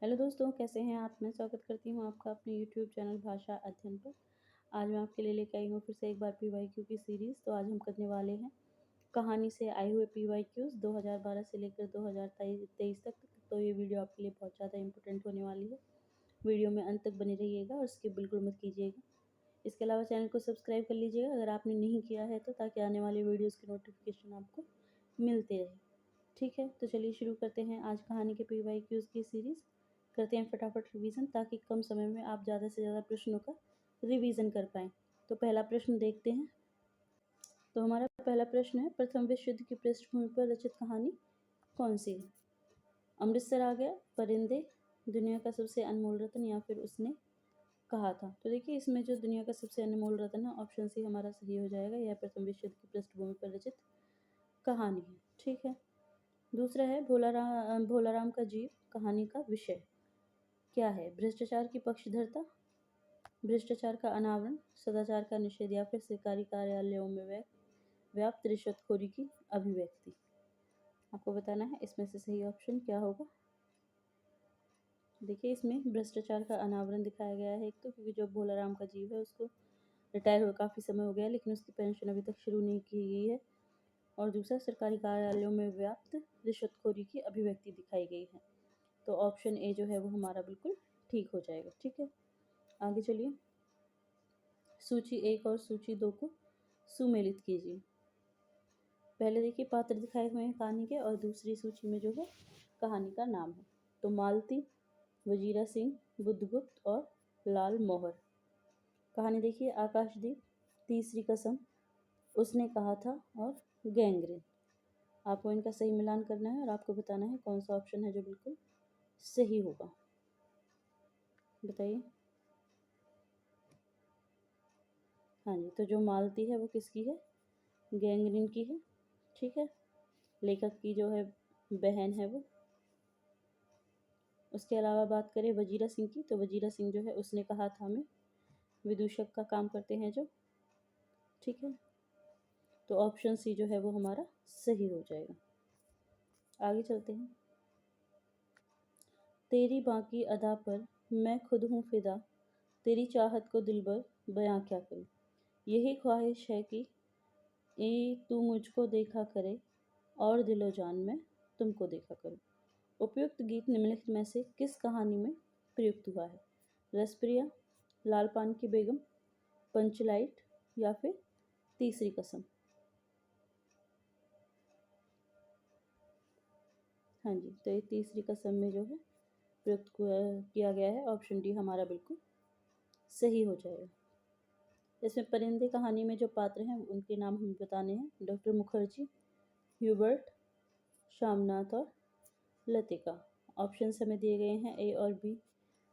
Hello दोस्तों, कैसे हैं आप? मैं स्वागत करती हूँ आपका अपने यूट्यूब चैनल भाषा अध्ययन पर। आज मैं आपके लिए लेकर आई हूँ फिर से एक बार पीवाईक्यू की सीरीज़। तो आज हम करने वाले हैं कहानी से आए हुए पीवाईक्यूज़ 2012 से लेकर 2023 तक। तो ये वीडियो आपके लिए बहुत ज़्यादा इंपॉर्टेंट होने वाली है। वीडियो में अंत तक बने रहिएगा और स्किप बिल्कुल मत कीजिएगा। इसके अलावा चैनल को सब्सक्राइब कर लीजिएगा अगर आपने नहीं किया है तो, ताकि आने वाली वीडियोज़ के नोटिफिकेशन आपको मिलते रहे। ठीक है, तो चलिए शुरू करते हैं आज कहानी के पीवाईक्यूज़ की सीरीज़। करते हैं फटाफट रिवीजन, ताकि कम समय में आप ज़्यादा से ज़्यादा प्रश्नों का रिवीजन कर पाएँ। तो पहला प्रश्न देखते हैं। तो हमारा पहला प्रश्न है, प्रथम विश्व युद्ध की पृष्ठभूमि पर रचित कहानी कौन सी है? अमृतसर आ गया, परिंदे, दुनिया का सबसे अनमोल रत्न, या फिर उसने कहा था। तो देखिए, इसमें जो दुनिया का सबसे अनमोल रत्न है, ऑप्शन सी हमारा सही हो जाएगा। यह प्रथम विश्व युद्ध की पृष्ठभूमि पर रचित कहानी है। ठीक है। दूसरा है, भोलाराम का जीव कहानी का विषय क्या है? भ्रष्टाचार की पक्षधरता, भ्रष्टाचार का अनावरण, सदाचार का निषेध, या फिर सरकारी कार्यालयों में व्याप्त रिश्वतखोरी की अभिव्यक्ति। आपको बताना है इसमें से सही ऑप्शन क्या होगा। देखिए, इसमें भ्रष्टाचार का अनावरण दिखाया गया है। एक तो क्योंकि जो भोलाराम का जीव है उसको रिटायर हुए काफ़ी समय हो गया, लेकिन उसकी पेंशन अभी तक शुरू नहीं की गई है। और दूसरा, सरकारी कार्यालयों में व्याप्त रिश्वतखोरी की अभिव्यक्ति दिखाई गई है। तो ऑप्शन ए जो है वो हमारा बिल्कुल ठीक हो जाएगा। ठीक है, आगे चलिए। सूची 1 और सूची 2 को सुमेलित कीजिए। पहले देखिए, पात्र दिखाए हुए हैं कहानी के, और दूसरी सूची में जो है कहानी का नाम है। तो मालती, वजीरा सिंह, बुद्धगुप्त और लाल मोहर। कहानी देखिए, आकाशदीप, तीसरी कसम, उसने कहा था और गैंग्रीन। आपको इनका सही मिलान करना है और आपको बताना है कौन सा ऑप्शन है जो बिल्कुल सही होगा। बताइए। हाँ जी, तो जो मालती है वो किसकी है? गैंग्रीन की है। ठीक है, लेखक की जो है बहन है वो। उसके अलावा बात करें वजीरा सिंह की, तो वजीरा सिंह जो है उसने कहा था में विदूषक का काम करते हैं जो। ठीक है, तो ऑप्शन सी जो है वो हमारा सही हो जाएगा। आगे चलते हैं। तेरी बाकी अदा पर मैं खुद हूँ फिदा, तेरी चाहत को दिलबर बयां क्या करूँ। यही ख्वाहिश है कि तू मुझको देखा करे और दिलो जान में तुमको देखा करूँ। उपयुक्त गीत निम्नलिखित में से किस कहानी में प्रयुक्त हुआ है? रसप्रिया, लाल पान की बेगम, पंचलाइट, या फिर तीसरी कसम। हाँ जी, तो ये तीसरी कसम में जो है प्रयुक्त किया गया है। ऑप्शन डी हमारा बिल्कुल सही हो जाएगा। इसमें परिंदे कहानी में जो पात्र हैं उनके नाम हमें बताने हैं। डॉक्टर मुखर्जी, ह्यूबर्ट, श्यामनाथ और लतिका। ऑप्शन हमें दिए गए हैं ए और बी,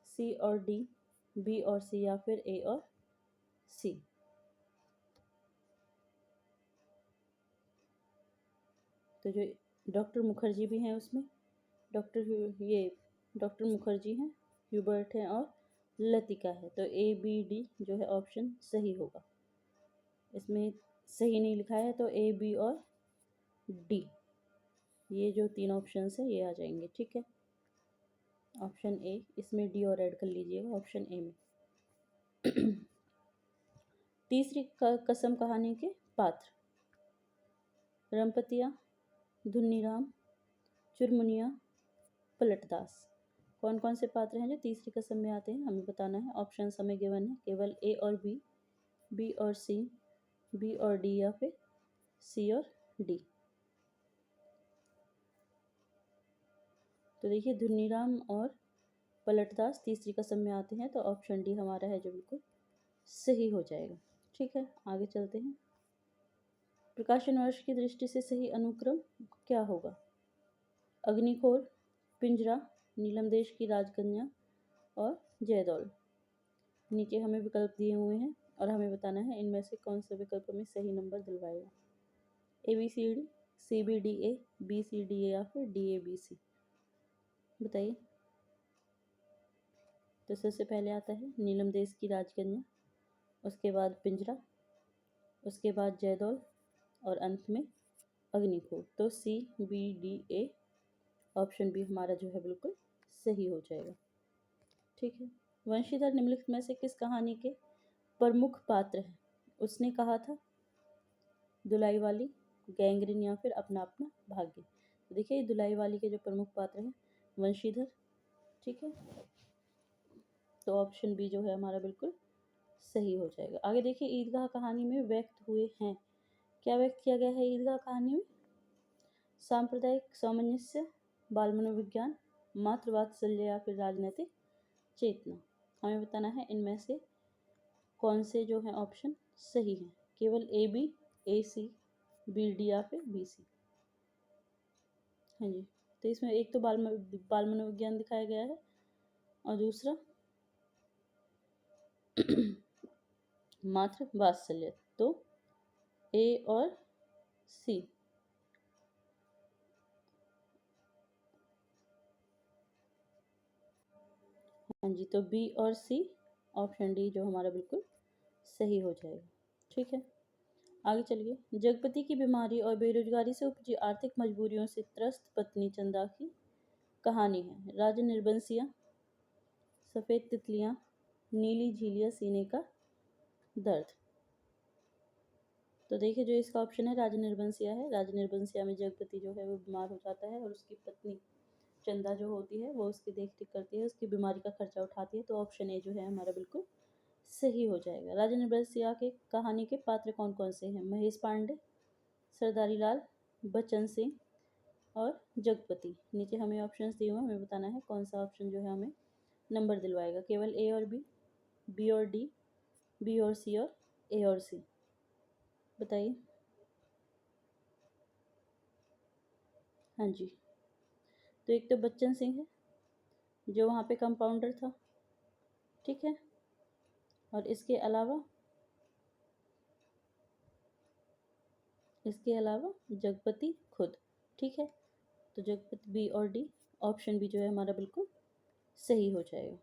सी और डी, बी और सी, या फिर ए और सी। तो जो डॉक्टर मुखर्जी भी हैं उसमें डॉक्टर मुखर्जी हैं, ह्यूबर्ट हैं और लतिका है। तो ए बी डी जो है ऑप्शन सही होगा। इसमें सही नहीं लिखा है, तो ए बी और डी, ये जो तीन ऑप्शन है ये आ जाएंगे। ठीक है, ऑप्शन ए, इसमें डी और ऐड कर लीजिएगा ऑप्शन ए में। तीसरी कसम कहानी के पात्र: रमपतिया, धुन्नीराम, चुरमुनिया, पलटदास। कौन कौन से पात्र हैं जो तीसरी कसम में आते हैं हमें बताना है। ऑप्शन हमें गिवन है, केवल ए और बी, बी और सी, बी और डी, या फिर सी और डी। तो देखिए, धुन्नीराम और पलटदास तीसरी कसम में आते हैं, तो ऑप्शन डी हमारा है जो बिल्कुल सही हो जाएगा। ठीक है, आगे चलते हैं। प्रकाशन वर्ष की दृष्टि से सही अनुक्रम क्या होगा? अग्निखोर, पिंजरा, नीलम देश की राजकन्या और जयदौल। नीचे हमें विकल्प दिए हुए हैं और हमें बताना है इनमें से कौन से विकल्प में सही नंबर दिलवाएगा। A B C D, C B D A, B C D A, या फिर डी ए बी सी। बताइए। तो सबसे पहले आता है नीलम देश की राजकन्या, उसके बाद पिंजरा, उसके बाद जयदौल, और अंत में अग्निखोर। तो C B D A, option B हमारा जो है बिल्कुल सही हो जाएगा। ठीक है। वंशीधर निम्नलिखित में से किस कहानी के प्रमुख पात्र है? उसने कहा था, दुलाई वाली, गैंग्रीन या फिर अपना अपना भाग्य। तो देखिए दुलाई वाली के जो प्रमुख पात्र हैं वंशीधर। ठीक है, तो ऑप्शन बी जो है हमारा बिल्कुल सही हो जाएगा। आगे देखिए ईदगाह कहानी में व्यक्त हुए हैं, क्या व्यक्त किया गया है ईदगाह कहानी में? सांप्रदायिक सामंजस्य, बाल मनोविज्ञान, मातृवात्सल्य या फिर राजनीतिक चेतना। हमें बताना है इनमें से कौन से जो है ऑप्शन सही है। केवल A B, A C, B D या फिर बी सी। हाँ जी, तो इसमें एक तो बाल मनोविज्ञान दिखाया गया है और दूसरा मातृ वात्सल्य। तो ए और सी। हाँ जी, तो बी और सी, ऑप्शन डी जो हमारा बिल्कुल सही हो जाएगा। ठीक है, आगे चलिए। जगपति की बीमारी और बेरोजगारी से उपजी आर्थिक मजबूरियों से त्रस्त पत्नी चंदा की कहानी है। राजा निर्बंसिया, सफ़ेद तितलियां, नीली झीलियां, सीने का दर्द। तो देखिए जो इसका ऑप्शन है राजा निर्बंसिया है। राजा निर्बंसिया में जगपति जो है वो बीमार हो जाता है और उसकी पत्नी चंदा जो होती है वो उसकी देख रेख करती है, उसकी बीमारी का खर्चा उठाती है। तो ऑप्शन ए जो है हमारा बिल्कुल सही हो जाएगा। राजा निर्बंसिया के कहानी के पात्र कौन कौन से हैं? महेश पांडे, सरदारी लाल, बच्चन सिंह और जगपति। नीचे हमें ऑप्शंस दिए हुए हैं, हमें बताना है कौन सा ऑप्शन जो है हमें नंबर दिलवाएगा। केवल ए और बी, बी और डी, बी और सी और ए और सी। बताइए। हाँ जी, तो एक तो बच्चन सिंह है जो वहाँ पे कंपाउंडर था। ठीक है, और इसके अलावा जगपति खुद। ठीक है, तो जगपति बी और डी, ऑप्शन बी जो है हमारा बिल्कुल सही हो जाएगा।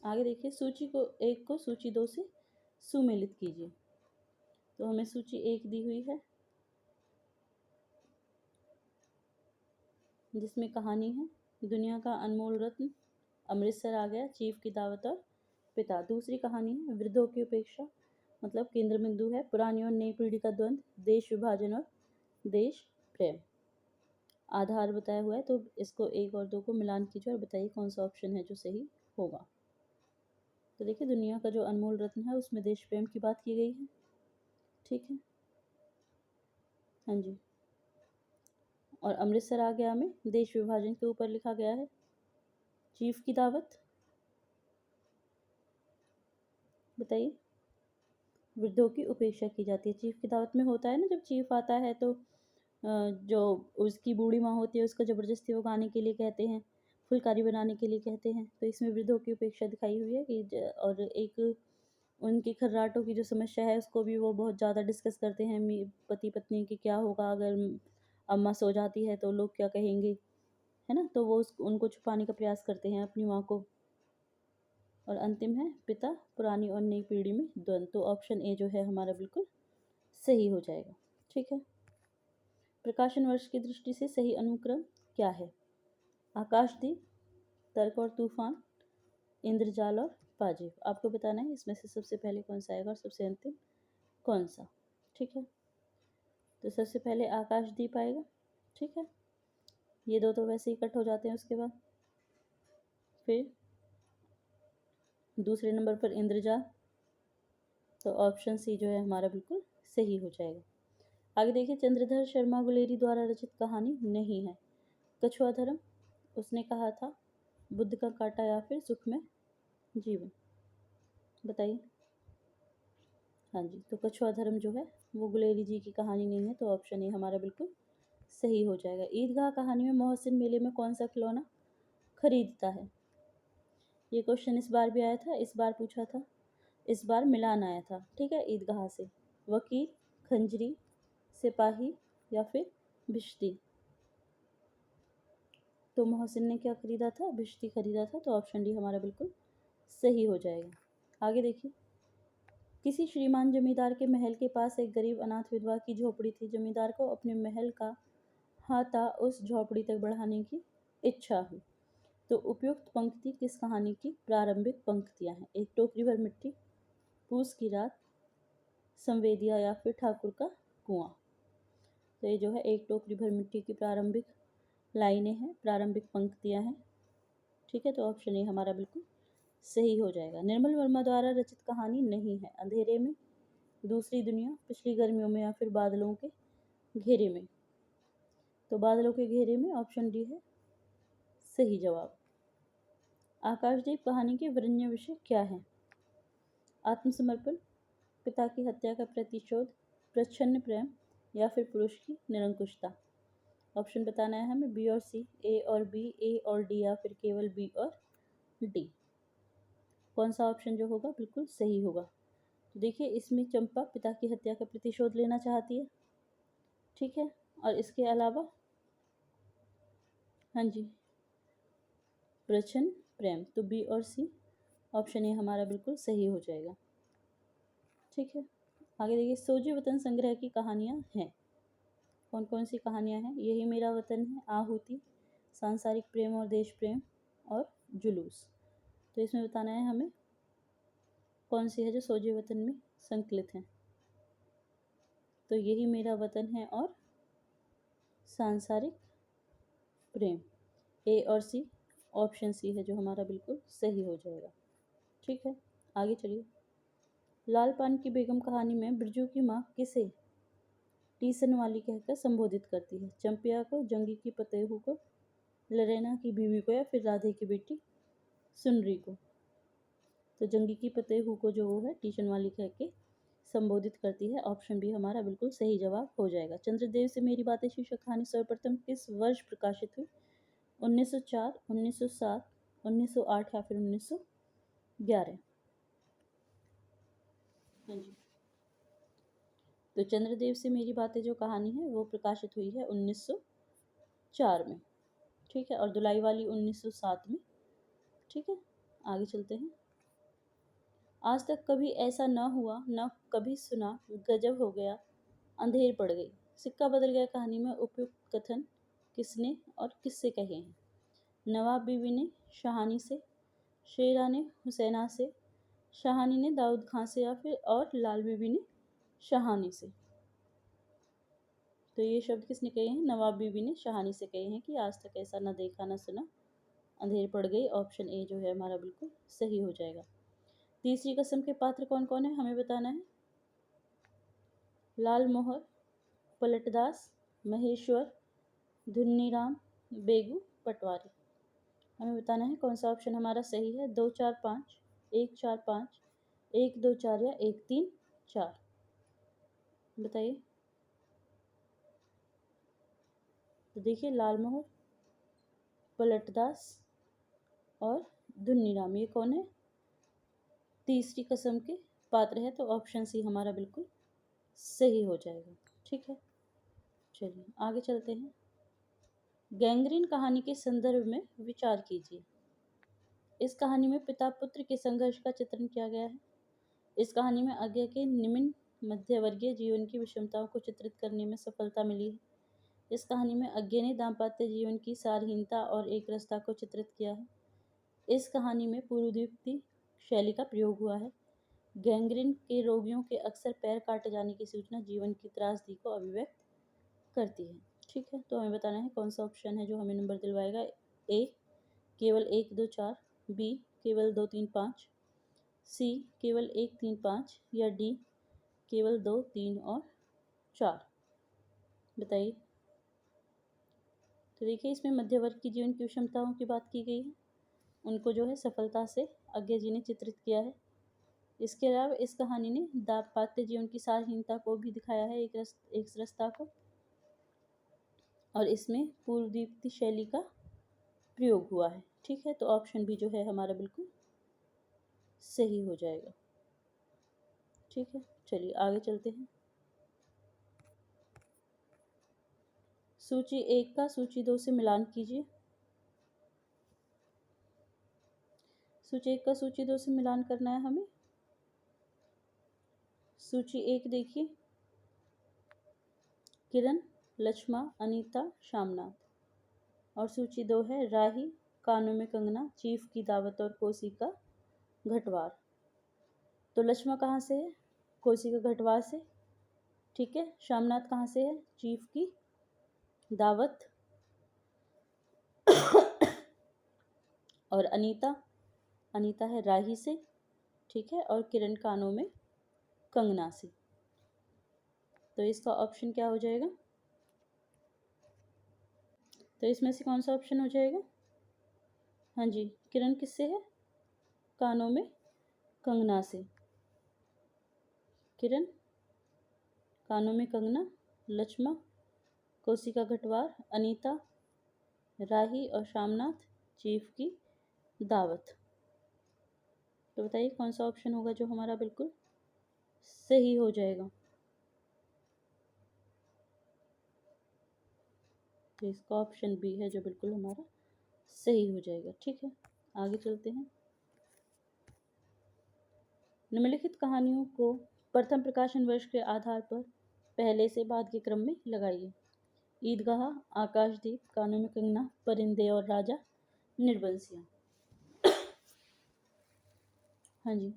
आगे देखिए सूची को एक को सूची 2 से सुमेलित कीजिए। तो हमें सूची 1 दी हुई है जिसमें कहानी है दुनिया का अनमोल रत्न, अमृतसर आ गया, चीफ की दावत और पिता। दूसरी कहानी है वृद्धों की उपेक्षा, मतलब केंद्र बिंदु है पुरानी और नई पीढ़ी का द्वंद्व, देश विभाजन और देश प्रेम। आधार बताया हुआ है, तो इसको 1 और 2 को मिलान कीजिए और बताइए कौन सा ऑप्शन है जो सही होगा। तो देखिए दुनिया का जो अनमोल रत्न है उसमें देश प्रेम की बात की गई है। ठीक है, हाँ जी, और अमृतसर आ गया में देश विभाजन के ऊपर लिखा गया है। चीफ की दावत, बताइए। वृद्धों की उपेक्षा की जाती है। चीफ की दावत में होता है ना, जब चीफ आता है तो जो उसकी बूढ़ी माँ होती है उसको ज़बरदस्ती वो गाने के लिए कहते हैं, फुलकारी बनाने के लिए कहते हैं। तो इसमें वृद्धों की उपेक्षा दिखाई हुई है कि और एक उनकी खर्राटों की जो समस्या है उसको भी वो बहुत ज़्यादा डिस्कस करते हैं पति पत्नी की, क्या होगा अगर अम्मा सो जाती है तो लोग क्या कहेंगे, है ना। तो वो उनको छुपाने का प्रयास करते हैं अपनी माँ को। और अंतिम है पिता, पुरानी और नई पीढ़ी में द्वंद्व। तो ऑप्शन ए जो है हमारा बिल्कुल सही हो जाएगा। ठीक है, प्रकाशन वर्ष की दृष्टि से सही अनुक्रम क्या है? आकाशदीप, तर्क और तूफान, इंद्रजाल और पाजिब। आपको बताना है इसमें से सबसे पहले कौन सा आएगा और सबसे अंतिम कौन सा। ठीक है, तो सबसे पहले आकाशदीप आएगा। ठीक है, ये दो तो वैसे ही कट हो जाते हैं। उसके बाद फिर दूसरे नंबर पर इंद्रजाल, तो ऑप्शन सी जो है हमारा बिल्कुल सही हो जाएगा। आगे देखिए चंद्रधर शर्मा गुलेरी द्वारा रचित कहानी नहीं है। कछुआ धर्म, उसने कहा था, बुद्ध का कांटा या फिर सुखमय जीवन। बताइए। हाँ जी, तो कछुआ धर्म जो है वो गुलेरी जी की कहानी नहीं है, तो ऑप्शन ए हमारा बिल्कुल सही हो जाएगा। ईदगाह कहानी में मोहसिन मेले में कौन सा खिलौना खरीदता है? ये क्वेश्चन इस बार भी आया था, इस बार पूछा था, इस बार मिलान आया था। ठीक है, ईदगाह से वकील, खंजरी, सिपाही या फिर भिश्ती। तो मोहसिन ने क्या खरीदा था? भिश्ती खरीदा था, तो ऑप्शन डी हमारा बिल्कुल सही हो जाएगा। आगे देखिए, किसी श्रीमान जमींदार के महल के पास एक गरीब अनाथ विधवा की झोपड़ी थी। जमींदार को अपने महल का हाता उस झोपड़ी तक बढ़ाने की इच्छा हुई। तो उपयुक्त पंक्ति किस कहानी की प्रारंभिक पंक्तियां हैं? एक टोकरी भर मिट्टी, पूस की रात, संवेदिया या फिर ठाकुर का कुआं। तो ये जो है एक टोकरी भर मिट्टी की प्रारंभिक लाइनें हैं, प्रारंभिक पंक्तियां हैं। ठीक है, तो ऑप्शन ए हमारा बिल्कुल सही हो जाएगा। निर्मल वर्मा द्वारा रचित कहानी नहीं है। अंधेरे में, दूसरी दुनिया, पिछली गर्मियों में या फिर बादलों के घेरे में। तो बादलों के घेरे में ऑप्शन डी है सही जवाब। आकाशदीप कहानी के वर्ण्य विषय क्या है? आत्मसमर्पण, पिता की हत्या का प्रतिशोध, प्रच्छन्न प्रेम या फिर पुरुष की निरंकुशता। ऑप्शन बताना है हमें बी और सी, ए और बी, ए और डी या फिर केवल बी और डी। कौन सा ऑप्शन जो होगा बिल्कुल सही होगा? तो देखिए इसमें चंपा पिता की हत्या का प्रतिशोध लेना चाहती है। ठीक है, और इसके अलावा हाँ जी प्रच्छन्न प्रेम। तो बी और सी ऑप्शन ए हमारा बिल्कुल सही हो जाएगा। ठीक है, आगे देखिए सोजे वतन संग्रह की कहानियां हैं। कौन कौन सी कहानियां हैं? यही मेरा वतन है, आहुति, सांसारिक प्रेम और देश प्रेम और जुलूस। तो इसमें बताना है हमें कौन सी है जो सोजे वतन में संकलित है। तो यही मेरा वतन है और सांसारिक प्रेम। ए और सी, ऑप्शन सी है जो हमारा बिल्कुल सही हो जाएगा। ठीक है, आगे चलिए। लाल पान की बेगम कहानी में बिरजू की माँ किसे टीसन वाली कहकर संबोधित करती है? चंपिया को, जंगी की पतेहू को, लरेना की बीवी को या फिर राधे की बेटी सुनरी को? तो जंगी की फतेहू को जो वो है टीशन वाली कह के संबोधित करती है। ऑप्शन बी हमारा बिल्कुल सही जवाब हो जाएगा। चंद्रदेव से मेरी बातें शीर्षक कहानी सर्वप्रथम किस वर्ष प्रकाशित हुई? 1904, 1907, 1908 या फिर 1911? हाँ जी, तो चंद्रदेव से मेरी बातें जो कहानी है वो प्रकाशित हुई है 1904 में। ठीक है, और दुलाई वाली 1907 में। ठीक है, आगे चलते हैं। आज तक कभी ऐसा न हुआ, न कभी सुना, गजब हो गया, अंधेर पड़ गई, सिक्का बदल गया कहानी में उपयुक्त कथन किसने और किससे कहे हैं? नवाब बीवी ने शाहानी से, शेरा ने हुसैना से, शाहानी ने दाऊद खां से या फिर और लाल बीबी ने शाहानी से? तो ये शब्द किसने कहे हैं? नवाब बीबी ने शाहानी से कहे हैं कि आज तक ऐसा न देखा न सुना, अंधेर पड़ गई। ऑप्शन ए जो है हमारा बिल्कुल सही हो जाएगा। तीसरी कसम के पात्र कौन कौन है हमें बताना है। लाल मोहर, पलटदास, महेश्वर, धुन्नीराम, बेगू, पटवारी। हमें बताना है कौन सा ऑप्शन हमारा सही है। 2, 4, 5, 1, 4, 5, 1, 2, 4 या 1, 3, 4? बताइए। तो देखिए लाल मोहर, पलटदास और धुन्नीराम ये कौन है? तीसरी कसम के पात्र है। तो ऑप्शन सी हमारा बिल्कुल सही हो जाएगा। ठीक है, चलिए आगे चलते हैं। गैंग्रीन कहानी के संदर्भ में विचार कीजिए। इस कहानी में पिता पुत्र के संघर्ष का चित्रण किया गया है। इस कहानी में आज्ञा के निम्न मध्यवर्गीय जीवन की विषमताओं को चित्रित करने में सफलता मिली है। इस कहानी में आज्ञा ने दाम्पत्य जीवन की सारहीनता और एक रसता को चित्रित किया है। इस कहानी में पूर्वोक्ति शैली का प्रयोग हुआ है। गैंग्रीन के रोगियों के अक्सर पैर काटे जाने की सूचना जीवन की त्रासदी को अभिव्यक्त करती है। ठीक है, तो हमें बताना है कौन सा ऑप्शन है जो हमें नंबर दिलवाएगा। ए केवल 1, 2, 4, बी केवल 2, 3, 5, सी केवल 1, 3, 5 या डी केवल 2, 3 और 4? बताइए। तो देखिए इसमें मध्य वर्ग की जीवन की विषमताओं की बात की गई है, उनको जो है सफलता से आज्ञा जी ने चित्रित किया है। इसके अलावा इस कहानी ने दाम्पत्य जीवन की सारहीनता को भी दिखाया है, एक रसता को, और इसमें पूर्वोक्ति शैली का प्रयोग हुआ है। ठीक है, तो ऑप्शन भी जो है हमारा बिल्कुल सही हो जाएगा। ठीक है, चलिए आगे चलते हैं। सूची 1 का सूची 2 से मिलान कीजिए। सूची 1 का सूची 2 से मिलान करना है हमें। सूची 1 देखिए, किरण, लक्ष्मा, अनीता, श्यामनाथ। और सूची 2 है राही, कानों में कंगना, चीफ की दावत और कोसी का घटवार। तो लक्ष्मा कहाँ से है? कोसी का घटवार से। ठीक है, शामनाथ कहाँ से है? चीफ की दावत। और अनीता है राही से। ठीक है, और किरण कानों में कंगना से। तो इसका ऑप्शन क्या हो जाएगा? तो इसमें से कौन सा ऑप्शन हो जाएगा? हाँ जी, किरण किससे है? कानों में कंगना से। किरण कानों में कंगना, लक्ष्मा कोसी का घटवार, अनीता राही और शामनाथ चीफ की दावत। तो बताइए कौन सा ऑप्शन होगा जो हमारा बिल्कुल सही हो जाएगा? तो इसका ऑप्शन बी है जो बिल्कुल हमारा सही हो जाएगा। ठीक है, आगे चलते हैं। निम्नलिखित कहानियों को प्रथम प्रकाशन वर्ष के आधार पर पहले से बाद के क्रम में लगाइए। ईदगाह, आकाशदीप, कानों में कंगना, परिंदे और राजा, निर्बंसियाँ। हाँ जी,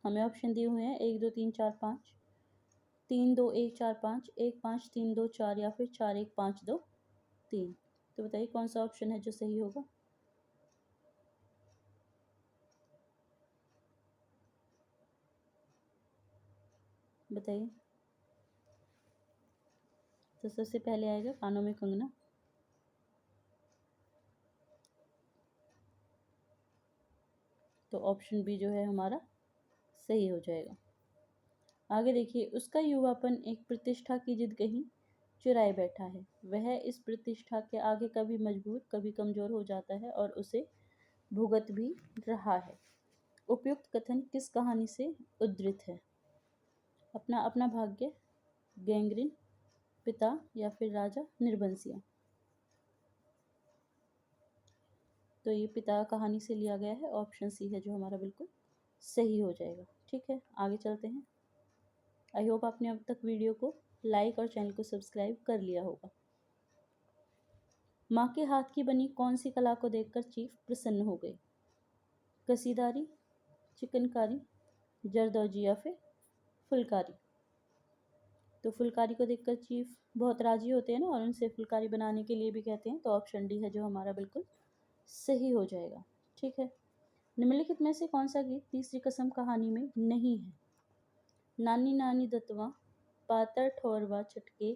हमें ऑप्शन दिए हुए हैं 1 2 3 4 5, 3 2 1 4 5, 1 5 3 2 4 या फिर 4 1 5 2 3। तो बताइए कौन सा ऑप्शन है जो सही होगा? बताइए। तो सबसे पहले आएगा कानों में कंगना। तो ऑप्शन बी जो है हमारा सही हो जाएगा। आगे देखिए, उसका युवापन एक प्रतिष्ठा की जिद कहीं चुराए बैठा है। वह इस प्रतिष्ठा के आगे कभी मजबूर कभी कमजोर हो जाता है और उसे भुगत भी रहा है। उपयुक्त कथन किस कहानी से उद्धृत है? अपना अपना भाग्य, गैंग्रीन, पिता या फिर राजा, निर्बंसियाँ। तो ये पिता कहानी से लिया गया है। ऑप्शन सी है जो हमारा बिल्कुल सही हो जाएगा। ठीक है, आगे चलते हैं। आई होप आपने अब तक वीडियो को लाइक और चैनल को सब्सक्राइब कर लिया होगा। माँ के हाथ की बनी कौन सी कला को देखकर चीफ प्रसन्न हो गए? कसीदारी, चिकनकारी, जरदौजी या फिर फुलकारी। तो फुलकारी को देखकर चीफ बहुत राजी होते हैं ना, और उनसे फुलकारी बनाने के लिए भी कहते हैं। तो ऑप्शन डी है जो हमारा बिल्कुल सही हो जाएगा। ठीक है, निम्नलिखित में से कौन सा गीत तीसरी कसम कहानी में नहीं है? नानी नानी दतवा, पातर ठोरवा चटके,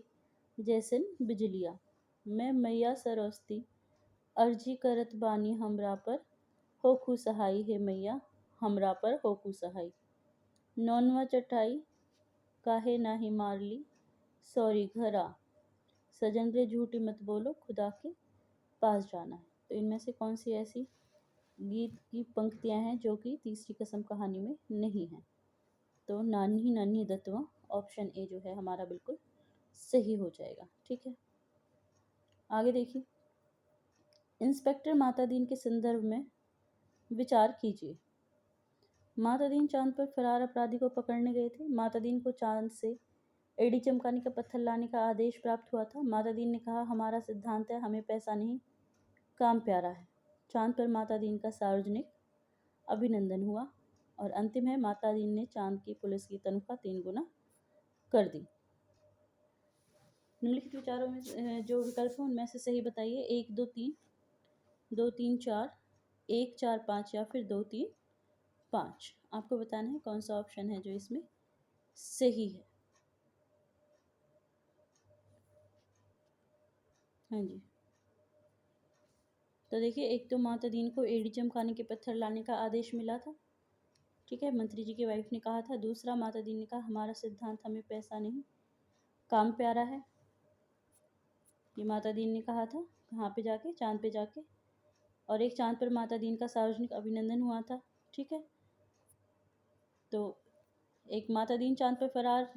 जैसन बिजलिया, मैं मैया सरोस्ती, अर्जी करत बानी हमरा पर, होखू सहाई हे मैया, हमरा पर होखू सहाई, नौनवा चटाई, काहे नाही मारली, सॉरी घरा, सजन रे झूठी मत बोलो, खुदा के पास जाना है। तो इनमें से कौन सी ऐसी गीत की पंक्तियां हैं जो कि तीसरी कसम कहानी में नहीं है? तो नानी नानी दतवा, ऑप्शन ए जो है हमारा बिल्कुल सही हो जाएगा। ठीक है, आगे देखिए। इंस्पेक्टर मातादीन के संदर्भ में विचार कीजिए। मातादीन चांद पर फरार अपराधी को पकड़ने गए थे। मातादीन को चांद से एड़ी चमकाने का पत्थर लाने का आदेश प्राप्त हुआ था। मातादीन ने कहा, हमारा सिद्धांत है, हमें पैसा नहीं काम प्यारा है। चांद पर मातादीन का सार्वजनिक अभिनंदन हुआ। और अंतिम है, मातादीन ने चांद की पुलिस की तनख्वाह 3 गुना कर दी। निम्नलिखित विचारों में जो विकल्प हैं उनमें से सही बताइए। 1 2 3, 2 3 4, 1 4 5 या फिर 2 3 5। आपको बताना है कौन सा ऑप्शन है जो इसमें सही है। हाँ जी, तो देखिए, एक तो मातादीन को एड़ी चमकाने के पत्थर लाने का आदेश मिला था। ठीक है, मंत्री जी की वाइफ ने कहा था। दूसरा, मातादीन ने कहा, हमारा सिद्धांत, हमें पैसा नहीं काम प्यारा है। ये मातादीन ने कहा था कहाँ पे जाके? चांद पे जाके। और एक, चांद पर मातादीन का सार्वजनिक अभिनंदन हुआ था। ठीक है, तो एक, मातादीन चांद पर फरार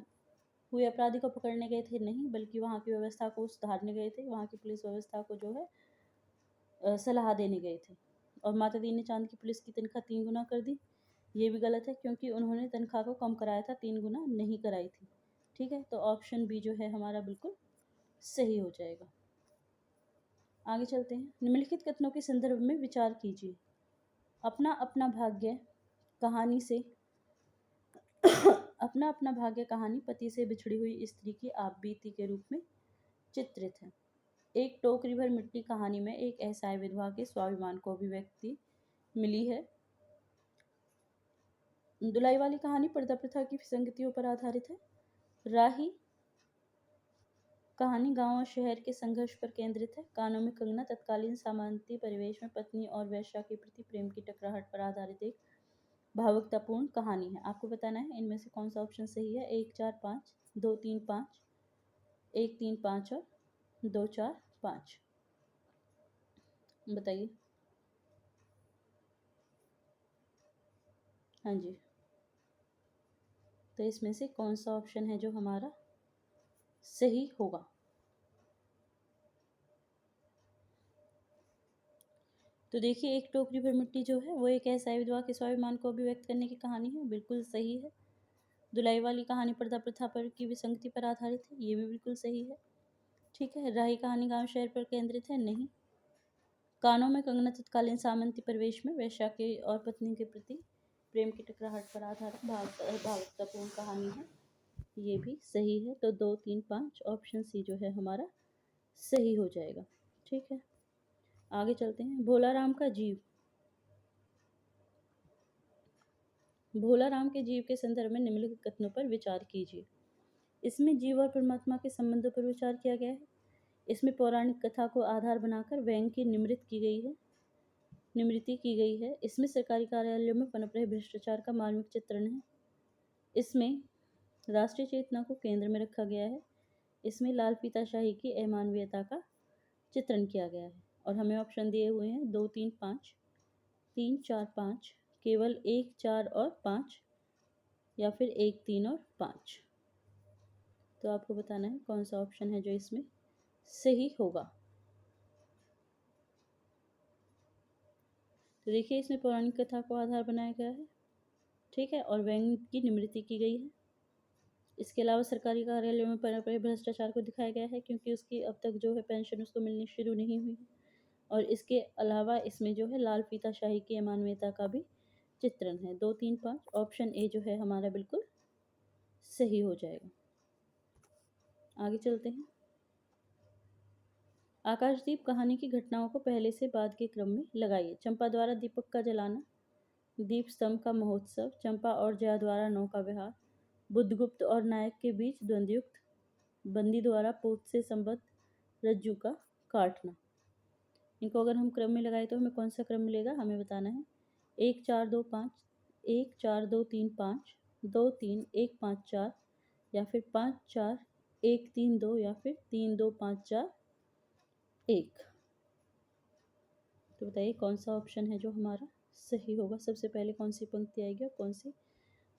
हुए अपराधी को पकड़ने गए थे नहीं, बल्कि वहाँ की व्यवस्था को सुधारने गए थे। वहाँ की पुलिस व्यवस्था को जो है सलाह देने गए थे। और मातादीन ने चांद की पुलिस की तनख्वाह 3 गुना कर दी। ये भी गलत है, क्योंकि उन्होंने तनख्वाह को कम कराया था, 3 गुना नहीं कराई थी। ठीक है, तो ऑप्शन बी जो है हमारा बिल्कुल सही हो जाएगा। आगे चलते हैं। निम्नलिखित कथनों के संदर्भ में विचार कीजिए। अपना अपना भाग्य कहानी से अपना अपना भाग्य कहानी पति से बिछड़ी हुई स्त्री की आप बीती के रूप में चित्रित है। एक टोकरी भर मिट्टी कहानी में एक असहाय विधवा के स्वाभिमान को अभिव्यक्ति मिली है। दुलाई वाली कहानी पर्दा प्रथा की विसंगतियों पर आधारित है। राही कहानी गांव और शहर के संघर्ष पर केंद्रित है। कानों में कंगना तत्कालीन सामंती परिवेश में पत्नी और वेश्या के प्रति प्रेम की टकराहट पर आधारित एक भावुकतापूर्ण कहानी है। आपको बताना है इनमें से कौन सा ऑप्शन सही है। 1 4 5, 2 3 5, 1 3 5 और 2 4 5। बताइए। हाँ जी, तो इसमें से कौन सा ऑप्शन है जो हमारा सही होगा। तो देखिए, एक टोकरी भर मिट्टी जो है वो एक असहाय विधवा के स्वाभिमान को अभिव्यक्त करने की कहानी है, बिल्कुल सही है। दुलाई वाली कहानी पर्दा प्रथा पर की विसंगति पर आधारित है, ये भी बिल्कुल सही है। ठीक है। राही कहानी गांव शहर पर केंद्रित है, नहीं। कानों में कंगना तत्कालीन सामंती परिवेश में वेश्या के और पत्नी के प्रति प्रेम की टकराहट पर आधारित भावुकतापूर्ण कहानी है, ये भी सही है। तो 2 3 5 ऑप्शन सी जो है हमारा सही हो जाएगा। ठीक है, आगे चलते हैं। भोला राम का जीव। भोला राम के जीव के संदर्भ में निम्नलिखित कथनों पर विचार कीजिए। इसमें जीव और परमात्मा के संबंधों पर विचार किया गया है। इसमें पौराणिक कथा को आधार बनाकर व्यंग्य की निमृति की गई है। इसमें सरकारी कार्यालयों में पनप रहे भ्रष्टाचार का मार्मिक चित्रण है। इसमें राष्ट्रीय चेतना को केंद्र में रखा गया है। इसमें लाल फीताशाही की अमानवीयता का चित्रण किया गया है। और हमें ऑप्शन दिए हुए हैं 2 3 5, 3 4 5, केवल 1 4 और 5, या फिर 1 3 और 5। तो आपको बताना है कौन सा ऑप्शन है जो इसमें सही होगा। तो देखिए, इसमें पौराणिक कथा को आधार बनाया गया है, ठीक है, और व्यंग्य की निमृति की गई है। इसके अलावा सरकारी कार्यालयों में पनप रहे भ्रष्टाचार को दिखाया गया है, क्योंकि उसकी अब तक जो है पेंशन उसको मिलनी शुरू नहीं हुई है। और इसके अलावा इसमें जो है लाल फीताशाही की अमानवीयता का भी चित्रण है। 2 3 5 ऑप्शन ए जो है हमारा बिल्कुल सही हो जाएगा। आगे चलते हैं। आकाशदीप कहानी की घटनाओं को पहले से बाद के क्रम में लगाइए। चंपा द्वारा दीपक का जलाना, दीप स्तंभ का महोत्सव, चंपा और जया द्वारा नौका विहार, बुद्धगुप्त और नायक के बीच द्वंद्वयुक्त, बंदी द्वारा पोत से संबद्ध रज्जू का काटना। इनको अगर हम क्रम में लगाए तो हमें कौन सा क्रम मिलेगा, हमें बताना है। 1 4 2 5, 1 4 2 3 5, 2 3 1 5 4, या फिर 5 4 1 3 2, या फिर 3 2 5 4 1। तो बताइए कौन सा ऑप्शन है जो हमारा सही होगा। सबसे पहले कौन सी पंक्ति आएगी और कौन सी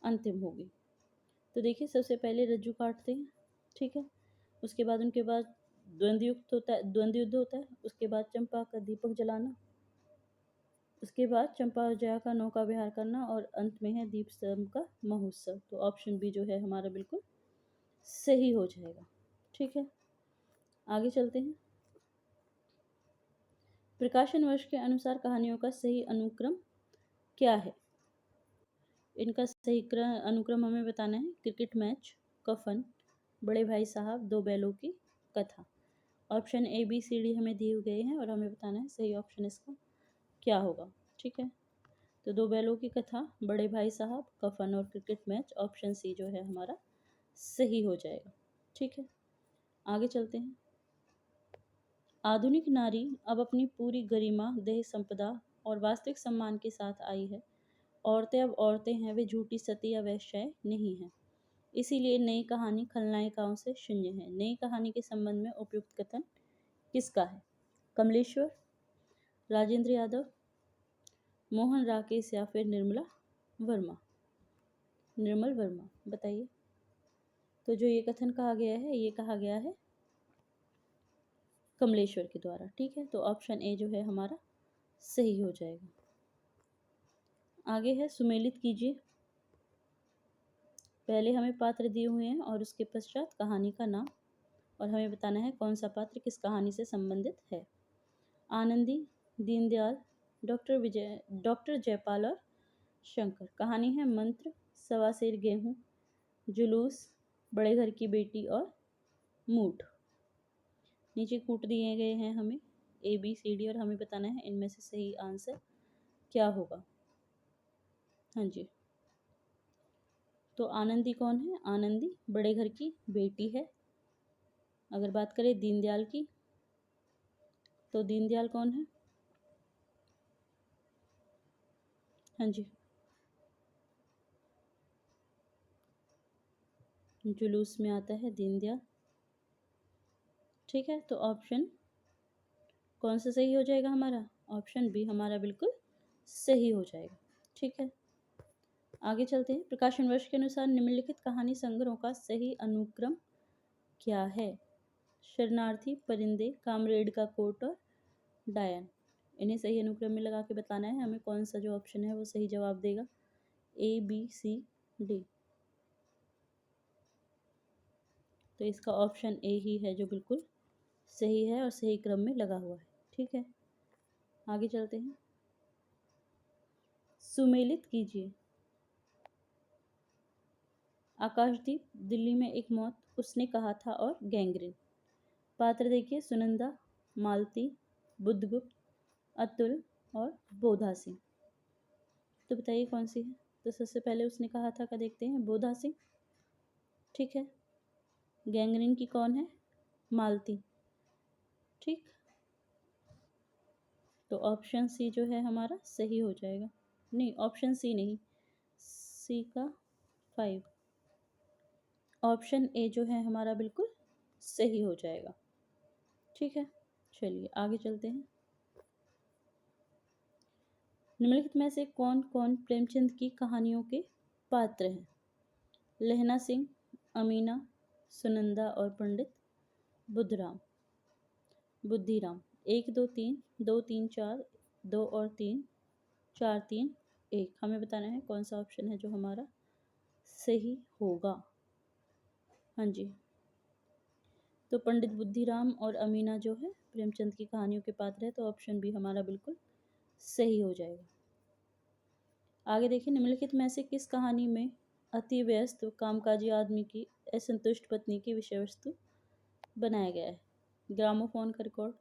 अंतिम होगी। तो देखिए, सबसे पहले रज्जू काटते हैं, ठीक है। उसके बाद उनके बाद द्वंद्व युद्ध होता है। उसके बाद चंपा का दीपक जलाना, उसके बाद चंपा और जया का नौका विहार करना, और अंत में है दीप स्तंभ का महोत्सव। तो ऑप्शन बी जो है हमारा बिल्कुल सही हो जाएगा। ठीक है, आगे चलते हैं। प्रकाशन वर्ष के अनुसार कहानियों का सही अनुक्रम क्या है। इनका सही अनुक्रम हमें बताना है। क्रिकेट मैच, कफन, बड़े भाई साहब, दो बैलों की कथा। Option A B C D हमें दिए गए हैं और हमें बताना है सही ऑप्शन इसका क्या होगा। ठीक है, तो दो बैलों की कथा, बड़े भाई साहब, कफन और क्रिकेट मैच, ऑप्शन सी जो है हमारा सही हो जाएगा। ठीक है, आगे चलते हैं। आधुनिक नारी अब अपनी पूरी गरिमा, देह संपदा और वास्तविक सम्मान के साथ आई है। औरतें अब औरतें हैं, वे झूठी सती या वेश्याएं नहीं हैं। इसीलिए नई कहानी खलनायिकाओं से शून्य है। नई कहानी के संबंध में उपयुक्त कथन किसका है। कमलेश्वर, राजेंद्र यादव, मोहन राकेश, या फिर निर्मल वर्मा। बताइए। तो जो ये कथन कहा गया है, ये कहा गया है कमलेश्वर के द्वारा। ठीक है, तो ऑप्शन ए जो है हमारा सही हो जाएगा। आगे है सुमेलित कीजिए। पहले हमें पात्र दिए हुए हैं और उसके पश्चात कहानी का नाम, और हमें बताना है कौन सा पात्र किस कहानी से संबंधित है। आनंदी, दीनदयाल, डॉक्टर जयपाल और शंकर। कहानी है मंत्र, सवा सेर गेहूं, जुलूस, बड़े घर की बेटी और मूठ। नीचे कूट दिए गए हैं हमें ABCD और हमें बताना है इनमें से सही आंसर क्या होगा। हाँ जी, तो आनंदी कौन है? आनंदी बड़े घर की बेटी है। अगर बात करें दीनदयाल की, तो दीनदयाल कौन है? हाँ जी, जुलूस में आता है दीनदयाल। ठीक है, तो ऑप्शन कौन सा सही हो जाएगा हमारा? ऑप्शन बी हमारा बिल्कुल सही हो जाएगा। ठीक है, आगे चलते हैं। प्रकाशन वर्ष के अनुसार निम्नलिखित कहानी संग्रहों का सही अनुक्रम क्या है? शरणार्थी, परिंदे, कामरेड का कोट और डायन। इन्हें सही अनुक्रम में लगा के बताना है हमें कौन सा जो ऑप्शन है वो सही जवाब देगा। ABCD, तो इसका ऑप्शन ए ही है जो बिल्कुल सही है और सही क्रम में लगा हुआ है। ठीक है, आगे चलते हैं। सुमेलित कीजिए। आकाशदीप, दिल्ली में एक मौत, उसने कहा था और गैंग्रीन। पात्र देखिए, सुनंदा, मालती, बुद्धगुप्त, अतुल और बोधा सिंह। तो बताइए कौन सी है? तो सबसे पहले उसने कहा था का देखते हैं, बोधा सिंह। ठीक है, गैंग्रीन की कौन है? मालती। ठीक, तो ऑप्शन सी जो है हमारा सही हो जाएगा। नहीं, ऑप्शन सी नहीं, सी का 5, ऑप्शन ए जो है हमारा बिल्कुल सही हो जाएगा। ठीक है, चलिए आगे चलते हैं। निम्नलिखित में से कौन कौन प्रेमचंद की कहानियों के पात्र हैं? लहना सिंह, अमीना, सुनंदा और पंडित बुद्धिराम। 1 2 3, 2 3 4, 2 और 3, 4 3 1। हमें बताना है कौन सा ऑप्शन है जो हमारा सही होगा। हाँ जी, तो पंडित बुद्धिराम और अमीना जो है प्रेमचंद की कहानियों के पात्र है, तो ऑप्शन बी हमारा बिल्कुल सही हो जाएगा। आगे देखिए, निम्नलिखित में से किस कहानी में अति व्यस्त कामकाजी आदमी की असंतुष्ट पत्नी की विषय वस्तु बनाया गया है? ग्रामोफोन का रिकॉर्ड,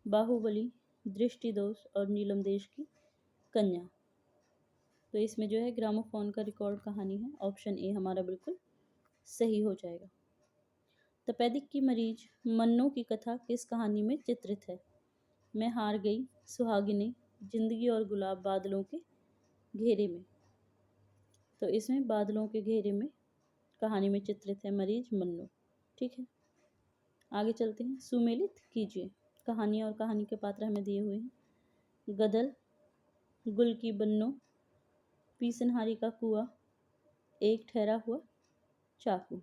बाहुबली, दृष्टि दोष और नीलम देश की कन्या। तो इसमें जो है ग्रामोफोन का रिकॉर्ड कहानी है, ऑप्शन ए हमारा बिल्कुल सही हो जाएगा। तपेदिक की मरीज मन्नू की कथा किस कहानी में चित्रित है? मैं हार गई, सुहागिनी, जिंदगी और गुलाब, बादलों के घेरे में। तो इसमें बादलों के घेरे में कहानी में चित्रित है मरीज मन्नू। ठीक है, आगे चलते हैं। सुमेलित कीजिए। कहानी और कहानी के पात्र हमें दिए हुए हैं। गदल, गुल की बन्नो, पीसनहारी का कुआं, एक ठहरा हुआ चाकू।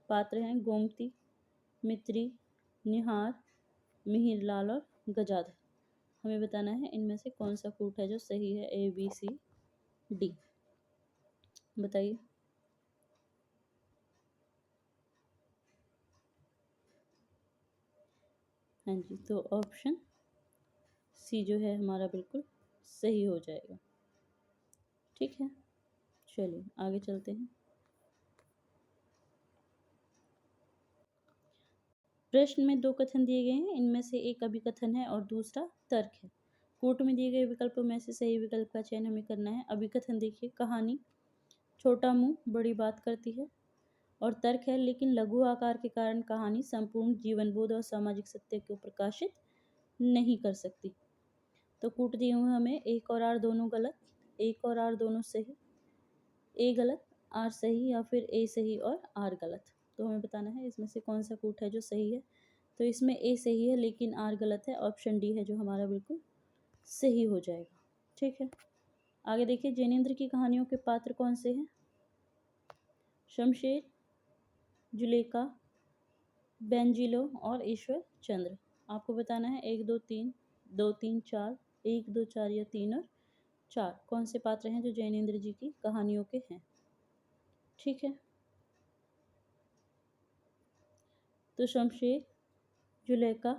पात्र हैं गोमती, मित्री, निहार, मिहिरलाल और गजाधर। हमें बताना है इनमें से कौन सा कूट है जो सही है। ABCD, बताइए। हाँ जी, तो ऑप्शन सी जो है हमारा बिल्कुल सही हो जाएगा। ठीक है, चलिए आगे चलते हैं। प्रश्न में 2 कथन दिए गए हैं, इनमें से एक अभिकथन है और दूसरा तर्क है। कूट में दिए गए विकल्पों में से सही विकल्प का चयन हमें करना है। अभिकथन देखिए, कहानी छोटा मुंह बड़ी बात करती है। और तर्क है, लेकिन लघु आकार के कारण कहानी संपूर्ण जीवन बोध और सामाजिक सत्य को प्रकाशित नहीं कर सकती। तो कूट दिए हुए हमें एक और आर दोनों गलत, एक और आर दोनों सही, ए गलत, आर सही या फिर ए सही और आर गलत। तो हमें बताना है इसमें से कौन सा कूट है जो सही है। तो इसमें ए सही है लेकिन आर गलत है, ऑप्शन डी है जो हमारा बिल्कुल सही हो जाएगा। ठीक है, आगे देखिए, जैनेन्द्र की कहानियों के पात्र कौन से हैं? शमशेर, जुलेखा, बेंजिलो और ईश्वर चंद्र। आपको बताना है 1 2 3, 2 3 4, 1 2 4 या 3 और 4 कौन से पात्र हैं जो जैनेन्द्र जी की कहानियों के हैं। ठीक है, तो शमशेर, जुलेखा,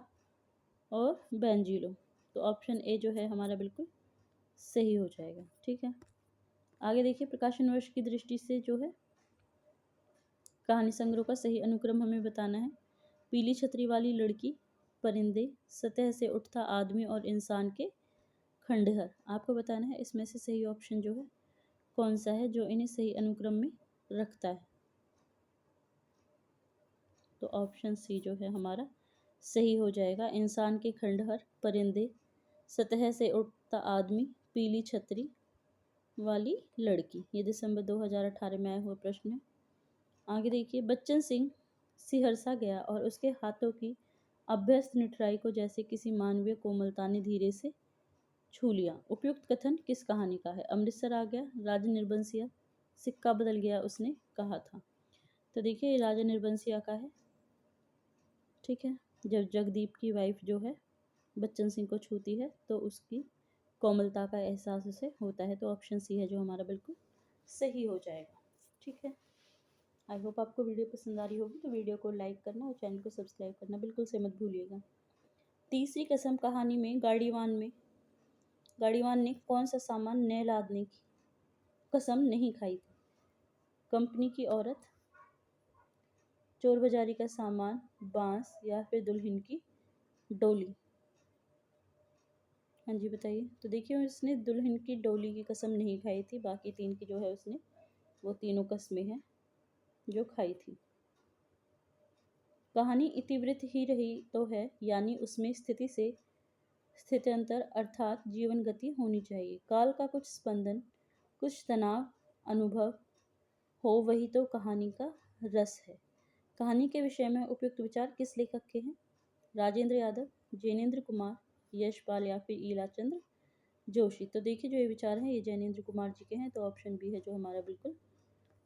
और बेंजिलो। तो ऑप्शन ए जो है हमारा बिल्कुल सही हो जाएगा। ठीक है, आगे देखिए, प्रकाशन वर्ष की दृष्टि से जो है कहानी संग्रह का सही अनुक्रम हमें बताना है। पीली छतरी वाली लड़की, परिंदे, सतह से उठता आदमी और इंसान के खंडहर। आपको बताना है इसमें से सही ऑप्शन जो है कौन सा है जो इन्हें सही अनुक्रम में रखता है। तो ऑप्शन सी जो है हमारा सही हो जाएगा। इंसान के खंडहर, परिंदे, सतह से उठता आदमी, पीली छतरी वाली लड़की। ये दिसंबर 2018 में आया हुआ प्रश्न है। आगे देखिए, बच्चन सिंह सिहरसा गया और उसके हाथों की अभ्यस्त निठराई को जैसे किसी मानवीय कोमलता ने धीरे से छू लिया। उपयुक्त कथन किस कहानी का है? अमृतसर आ गया, राजा निर्बंसिया, सिक्का बदल गया उसने कहा था। तो देखिए, राजा निर्बंसिया का है। ठीक है, जब जगदीप की वाइफ जो है बच्चन सिंह को छूती है तो उसकी कोमलता का एहसास उसे होता है। तो ऑप्शन सी है जो हमारा बिल्कुल सही हो जाएगा। ठीक है, आई होप आपको वीडियो पसंद आ रही होगी। तो वीडियो को लाइक करना और चैनल को सब्सक्राइब करना बिल्कुल से मत भूलिएगा। तीसरी कसम कहानी में गाड़ीवान ने कौन सा सामान न लादने की कसम नहीं खाई थी? कंपनी की औरत, चोर बाजारी का सामान, बांस, या फिर दुल्हन की डोली। हाँ जी बताइए। तो देखिए, उसने दुल्हन की डोली की कसम नहीं खाई थी, बाकी तीन की जो है उसने वो तीनों कस्में हैं जो खाई थी। कहानी इतिवृत्त ही रही तो है, यानी उसमें स्थिति से स्थित्यंतर अर्थात जीवन गति होनी चाहिए। काल का कुछ स्पंदन, कुछ तनाव अनुभव हो, वही तो कहानी का रस है। कहानी के विषय में उपयुक्त विचार किस लेखक के हैं? राजेंद्र यादव, जैनेन्द्र कुमार, यशपाल, या फिर ईलाचंद्र जोशी। तो देखिए, जो ये विचार हैं ये जैनेन्द्र कुमार जी के हैं। तो ऑप्शन बी है जो हमारा बिल्कुल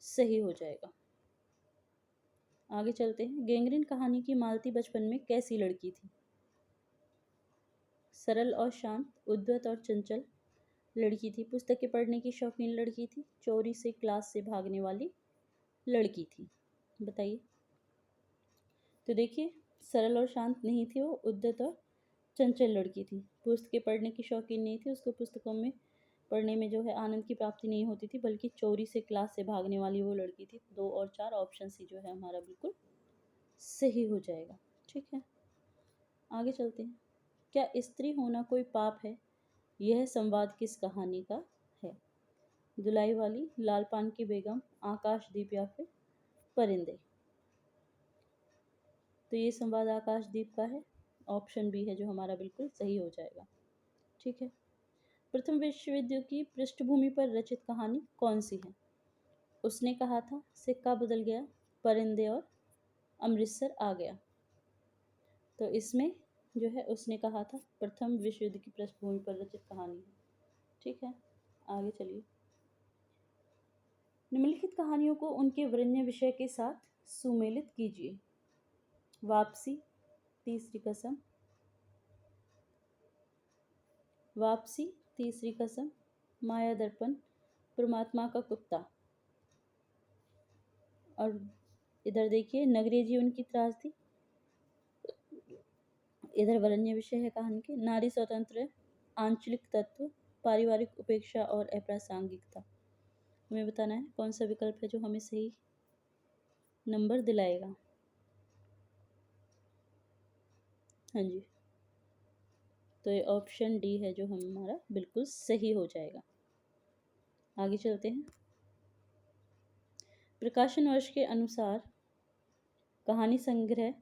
सही हो जाएगा। आगे चलते हैं। गैंग्रीन कहानी की मालती बचपन में कैसी लड़की थी? सरल और शांत, उद्धत और चंचल लड़की थी, पुस्तकें पढ़ने की शौकीन लड़की थी, चोरी से क्लास से भागने वाली लड़की थी। बताइए। तो देखिए, सरल और शांत नहीं थी वो, उद्धत और चंचल लड़की थी। पुस्तकें पढ़ने की शौकीन नहीं थी, उसको पुस्तकों में पढ़ने में जो है आनंद की प्राप्ति नहीं होती थी, बल्कि चोरी से क्लास से भागने वाली वो लड़की थी। 2 और 4 ऑप्शन सी जो है हमारा बिल्कुल सही हो जाएगा। ठीक है, आगे चलते हैं। क्या स्त्री होना कोई पाप है? यह संवाद किस कहानी का है? दुलाई वाली, लाल पान की बेगम, आकाशदीप, या फिर परिंदे। तो ये संवाद आकाशदीप का है। ऑप्शन बी है जो हमारा बिल्कुल सही हो जाएगा। ठीक है, प्रथम विश्व युद्ध की पृष्ठभूमि पर रचित कहानी कौन सी है? उसने कहा था, सिक्का बदल गया, परिंदे, और अमृतसर आ गया। तो इसमें जो है उसने कहा था प्रथम विश्व युद्ध की पृष्ठभूमि पर रचित कहानी है। ठीक है, आगे चलिए। निम्नलिखित कहानियों को उनके वर्ण्य विषय के साथ सुमेलित कीजिए। वापसी, तीसरी कसम, वापसी, तीसरी कसम, माया दर्पण, परमात्मा का कुत्ता। और इधर देखिए, नगरीय जीवन की त्रासदी। इधर वर्ण्य विषय है कहानी के, नारी स्वतंत्र, आंचलिक तत्व, पारिवारिक उपेक्षा और अप्रासंगिकता। हमें बताना है कौन सा विकल्प है जो हमें सही नंबर दिलाएगा। हाँ जी, तो ये ऑप्शन डी है जो हमारा बिल्कुल सही हो जाएगा। आगे चलते हैं। प्रकाशन वर्ष के अनुसार कहानी संग्रह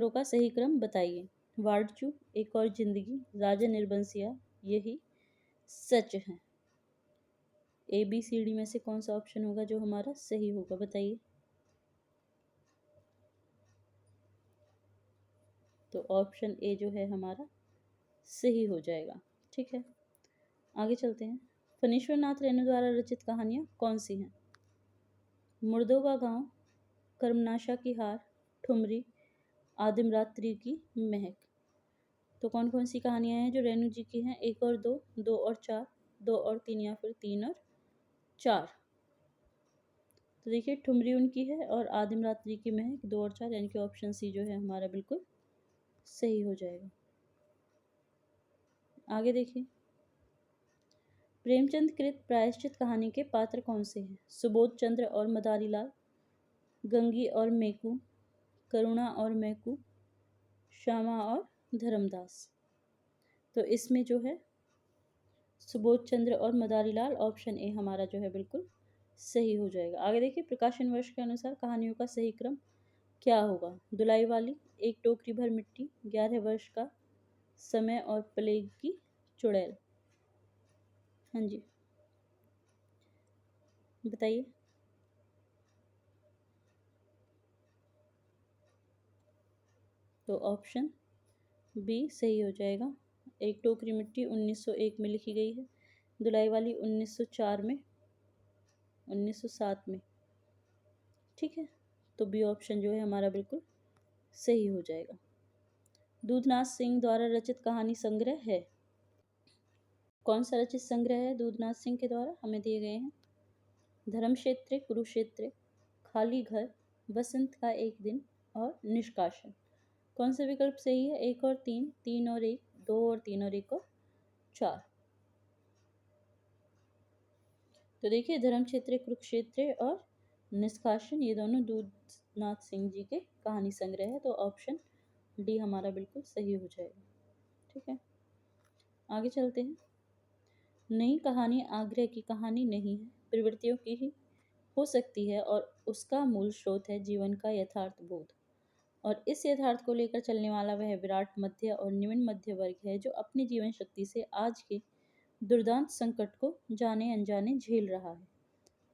का सही क्रम बताइए। वार्डचू, एक और जिंदगी, राजा निर्बंसिया, यही सच है। ए बी सी डी में से कौन सा ऑप्शन होगा जो हमारा सही होगा? बताइए। तो ऑप्शन ए जो है हमारा सही हो जाएगा। ठीक है, आगे चलते हैं। फणीश्वर नाथ रेणु द्वारा रचित कहानियाँ कौन सी हैं? मुर्दों का गांव, कर्मनाशा की हार, ठुमरी, आदिम रात्रि की महक। तो कौन कौन सी कहानियाँ हैं जो रेणु जी की हैं? 1 और 2, 2 और 4, 2 और 3, या फिर 3 और 4। तो देखिए, ठुमरी उनकी है और आदिम रात्रि की महक 2 और 4, यानी कि ऑप्शन सी जो है हमारा बिल्कुल सही हो जाएगा। आगे देखिए, प्रेमचंद कृत प्रायश्चित कहानी के पात्र कौन से हैं? सुबोध चंद्र और मदारीलाल, गंगी और मेकू, करुणा और मैकू, श्यामा और धर्मदास। तो इसमें जो है सुबोध चंद्र और मदारीलाल, ऑप्शन ए हमारा जो है बिल्कुल सही हो जाएगा। आगे देखिए, प्रकाशन वर्ष के अनुसार कहानियों का सही क्रम क्या होगा? दुलाई वाली, एक टोकरी भर मिट्टी, 11 वर्ष का समय और प्लेग की चुड़ैल। हाँ जी, बताइए। तो ऑप्शन बी सही हो जाएगा। एक टोकरी मिट्टी 1901 में लिखी गई है, दुलाई वाली 1904 में, 1907 में। ठीक है, तो बी ऑप्शन जो है हमारा बिल्कुल सही हो जाएगा। दूधनाथ सिंह द्वारा रचित कहानी संग्रह है। कौन सा रचित संग्रह है दूधनाथ सिंह के द्वारा? हमें दिए गए हैं धर्मक्षेत्र, कुरुक्षेत्र, खाली घर, बसंत का एक दिन और निष्कासन। कौन सा विकल्प सही है? 1 और 3, 3 और 1, 2 और 3 और 1 और 4। तो देखिए, धर्मक्षेत्र, कुरुक्षेत्र और निष्कासन ये दोनों दूधनाथ सिंह जी के कहानी संग्रह है। तो ऑप्शन डी हमारा बिल्कुल सही हो जाएगा। ठीक है, आगे चलते हैं। नई कहानी आग्रह की कहानी नहीं है, प्रवृत्तियों की ही हो सकती है और उसका मूल स्रोत है जीवन का यथार्थ बोध। और इस यथार्थ को लेकर चलने वाला वह विराट मध्य और निम्न मध्य वर्ग है जो अपनी जीवन शक्ति से आज के दुर्दांत संकट को जाने अनजाने झेल रहा है।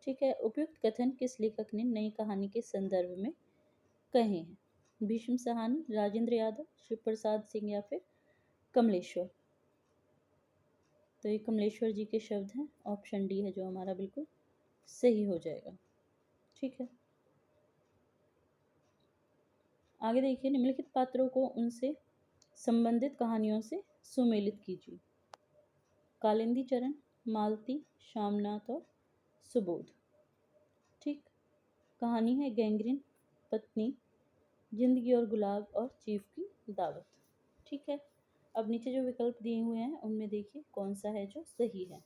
ठीक है, उपयुक्त कथन किस लेखक ने नई कहानी के संदर्भ में कहे हैं? भीष्म साहनी, राजेंद्र यादव, शिव प्रसाद सिंह या फिर कमलेश्वर। तो ये कमलेश्वर जी के शब्द हैं। ऑप्शन डी है जो हमारा बिल्कुल सही हो जाएगा। ठीक है, आगे देखिए, निम्नलिखित पात्रों को उनसे संबंधित कहानियों से सुमेलित कीजिए। कालिंदी चरण, मालती, श्यामनाथ और सुबोध। ठीक, कहानी है गैंग्रीन, पत्नी, जिंदगी और गुलाब और चीफ की दावत। ठीक है, अब नीचे जो विकल्प दिए हुए हैं उनमें देखिए कौन सा है जो सही है।